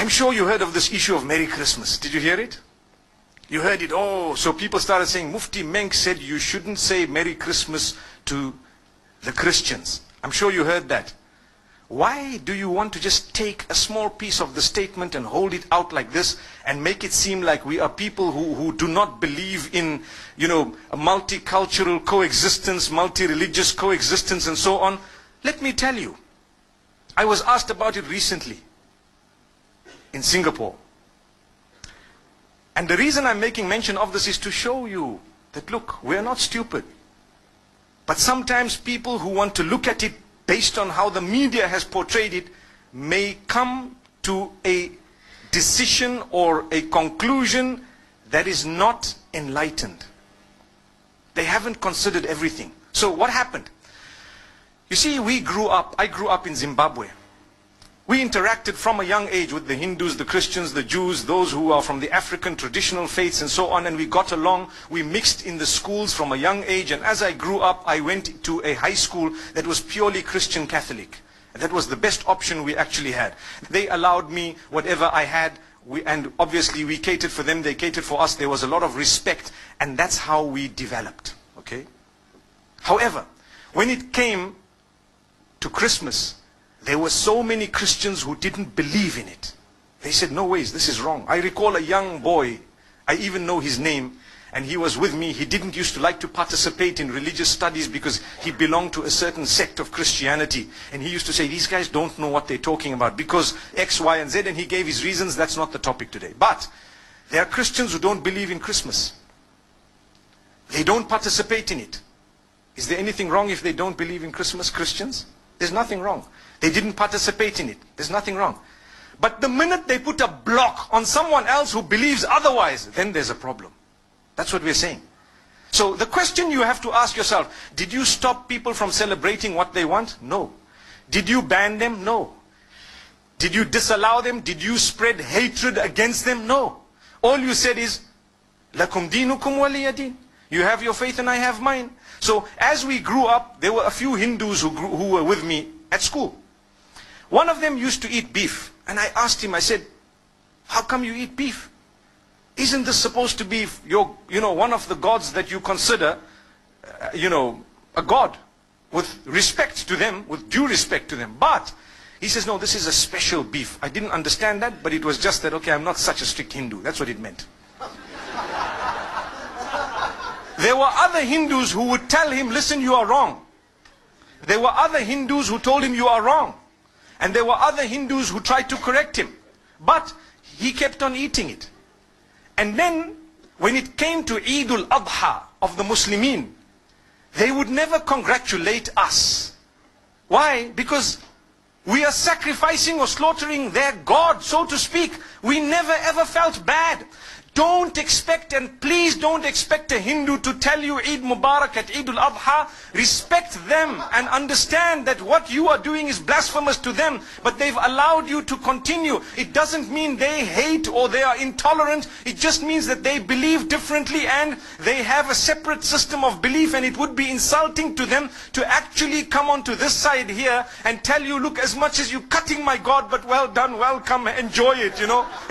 I'm sure you heard of this issue of Merry Christmas. Did you hear it? You heard it. Oh, so people started saying, Mufti Menk said you shouldn't say Merry Christmas to the Christians. I'm sure you heard that. Why do you want to just take a small piece of the statement and hold it out like this and make it seem like we are people who do not believe in, a multicultural coexistence, multi-religious coexistence and so on? Let me tell you, I was asked about it recently in Singapore. And the reason I'm making mention of this is to show you that, look, we're not stupid. But sometimes people who want to look at it based on how the media has portrayed it may come to a decision or a conclusion that is not enlightened. They haven't considered everything. So what happened? You see, I grew up in Zimbabwe. We interacted from a young age with the Hindus, the Christians, the Jews, those who are from the African traditional faiths and so on, and we got along. We mixed in the schools from a young age, and as I grew up, I went to a high school that was purely Christian Catholic. And that was the best option we actually had. They allowed me whatever I had, and obviously we catered for them, they catered for us. There was a lot of respect, and that's how we developed. Okay? However, when it came to Christmas, there were so many Christians who didn't believe in it. They said, no ways, this is wrong. I recall a young boy, I even know his name, and he was with me. He didn't used to like to participate in religious studies because he belonged to a certain sect of Christianity. And he used to say, these guys don't know what they're talking about because X, Y, and Z, and he gave his reasons. That's not the topic today. But there are Christians who don't believe in Christmas. They don't participate in it. Is there anything wrong if they don't believe in Christmas, Christians? There's nothing wrong. They didn't participate in it. There's nothing wrong. But the minute they put a block on someone else who believes otherwise, then there's a problem. That's what we're saying. So the question you have to ask yourself, did you stop people from celebrating what they want? No. Did you ban them? No. Did you disallow them? Did you spread hatred against them? No. All you said is, Lakum dinukum waliya din. You have your faith and I have mine. So as we grew up, there were a few Hindus who were with me at school. One of them used to eat beef. And I asked him, I said, how come you eat beef? Isn't this supposed to be one of the gods that you consider, a god with respect to them, with due respect to them? But he says, no, this is a special beef. I didn't understand that, but it was just that, okay, I'm not such a strict Hindu. That's what it meant. There were other Hindus who would tell him, listen, you are wrong. There were other Hindus who told him you are wrong. And there were other Hindus who tried to correct him. But he kept on eating it. And then, when it came to Eid al-Adha of the Muslimin, they would never congratulate us. Why? Because we are sacrificing or slaughtering their God, so to speak. We never ever felt bad. Don't expect, and please don't expect a Hindu to tell you Eid Mubarak at Eid al-Adha. Respect them and understand that what you are doing is blasphemous to them, but they've allowed you to continue. It doesn't mean they hate or they are intolerant. It just means that they believe differently and they have a separate system of belief, and it would be insulting to them to actually come onto this side here and tell you, look, as much as you're cutting my God, but well done, welcome, enjoy it,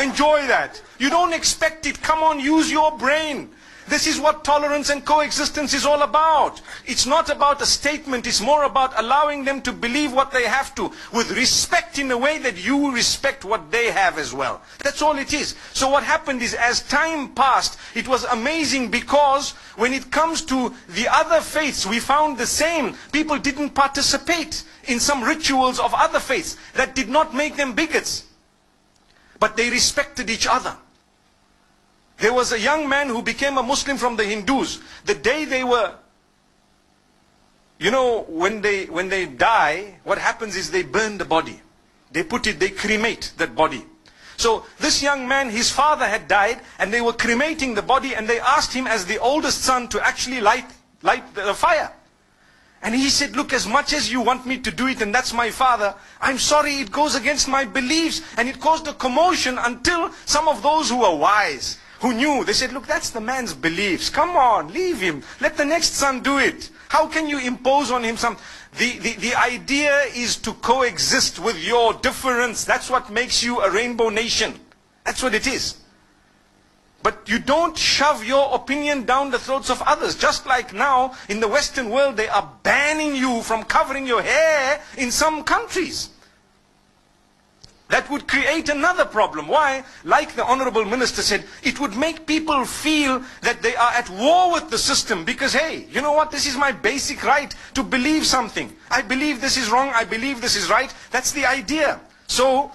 enjoy that. You don't expect it. Come on, use your brain. This is what tolerance and coexistence is all about. It's not about a statement. It's more about allowing them to believe what they have to, with respect in a way that you respect what they have as well. That's all it is. So what happened is, as time passed, it was amazing, because when it comes to the other faiths, we found the same. People didn't participate in some rituals of other faiths. That did not make them bigots. But they respected each other. There was a young man who became a Muslim from the Hindus. The day they were, when they die, what happens is they burn the body. They cremate that body. So this young man, his father had died, and they were cremating the body, and they asked him as the oldest son to actually light the fire. And he said, look, as much as you want me to do it, and that's my father, I'm sorry, it goes against my beliefs. And it caused a commotion until some of those who were wise, who knew. They said, look, that's the man's beliefs. Come on, leave him. Let the next son do it. How can you impose on him some... The idea is to coexist with your difference. That's what makes you a rainbow nation. That's what it is. But you don't shove your opinion down the throats of others. Just like now, in the Western world, they are banning you from covering your hair in some countries. That would create another problem. Why? Like the Honorable Minister said, it would make people feel that they are at war with the system. Because, hey, you know what? This is my basic right to believe something. I believe this is wrong. I believe this is right. That's the idea. So,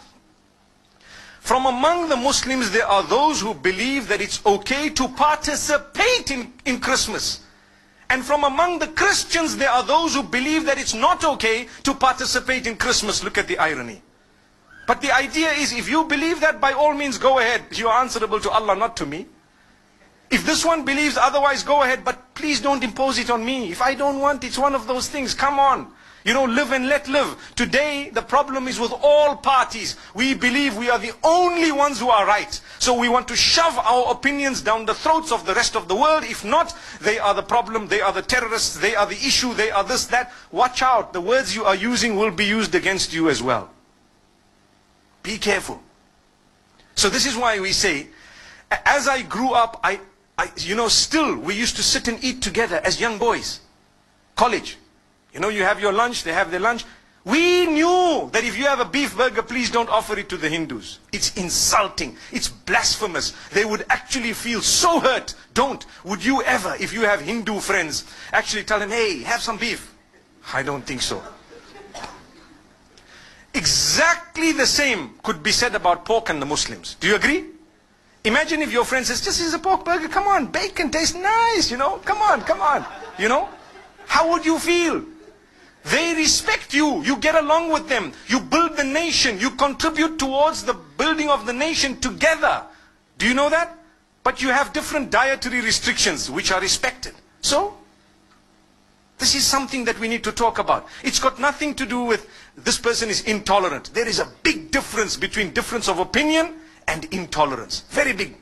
from among the Muslims, there are those who believe that it's okay to participate in Christmas. And from among the Christians, there are those who believe that it's not okay to participate in Christmas. Look at the irony. But the idea is, if you believe that, by all means go ahead. You are answerable to Allah, not to me. If this one believes otherwise, go ahead. But please don't impose it on me. If I don't want, it's one of those things. Come on. You know, live and let live. Today, the problem is with all parties. We believe we are the only ones who are right. So we want to shove our opinions down the throats of the rest of the world. If not, they are the problem, they are the terrorists, they are the issue, they are this, that. Watch out. The words you are using will be used against you as well. Be careful. So this is why we say, as I grew up, still we used to sit and eat together as young boys. College. You know, you have your lunch, they have their lunch. We knew that if you have a beef burger, please don't offer it to the Hindus. It's insulting. It's blasphemous. They would actually feel so hurt. Don't. Would you ever, if you have Hindu friends, actually tell them, hey, have some beef? I don't think so. Exactly the same could be said about pork and the Muslims. Do you agree? Imagine if your friend says, just is a pork burger, come on, bacon tastes nice, you know, come on, you know. How would you feel? They respect you, you get along with them, you build the nation, you contribute towards the building of the nation together. Do you know that? But you have different dietary restrictions which are respected. So, this is something that we need to talk about. It's got nothing to do with this person is intolerant. There is a big difference between difference of opinion and intolerance. Very big.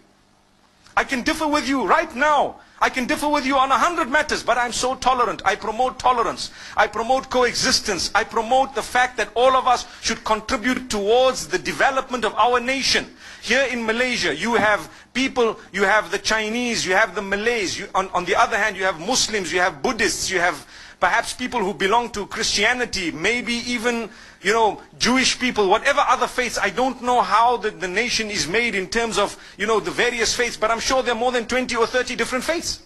I can differ with you right now. I can differ with you on 100 matters, but I'm so tolerant. I promote tolerance. I promote coexistence. I promote the fact that all of us should contribute towards the development of our nation. Here in Malaysia, you have people, you have the Chinese, you have the Malays. On the other hand, you have Muslims, you have Buddhists, you have perhaps people who belong to Christianity, maybe even, you know, Jewish people, whatever other faiths. I don't know how the nation is made in terms of, you know, the various faiths, but I'm sure there are more than 20 or 30 different faiths.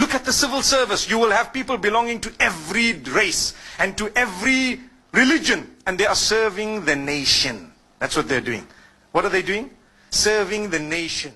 Look at the civil service. You will have people belonging to every race and to every religion, and they are serving the nation. That's what they're doing. What are they doing? Serving the nation.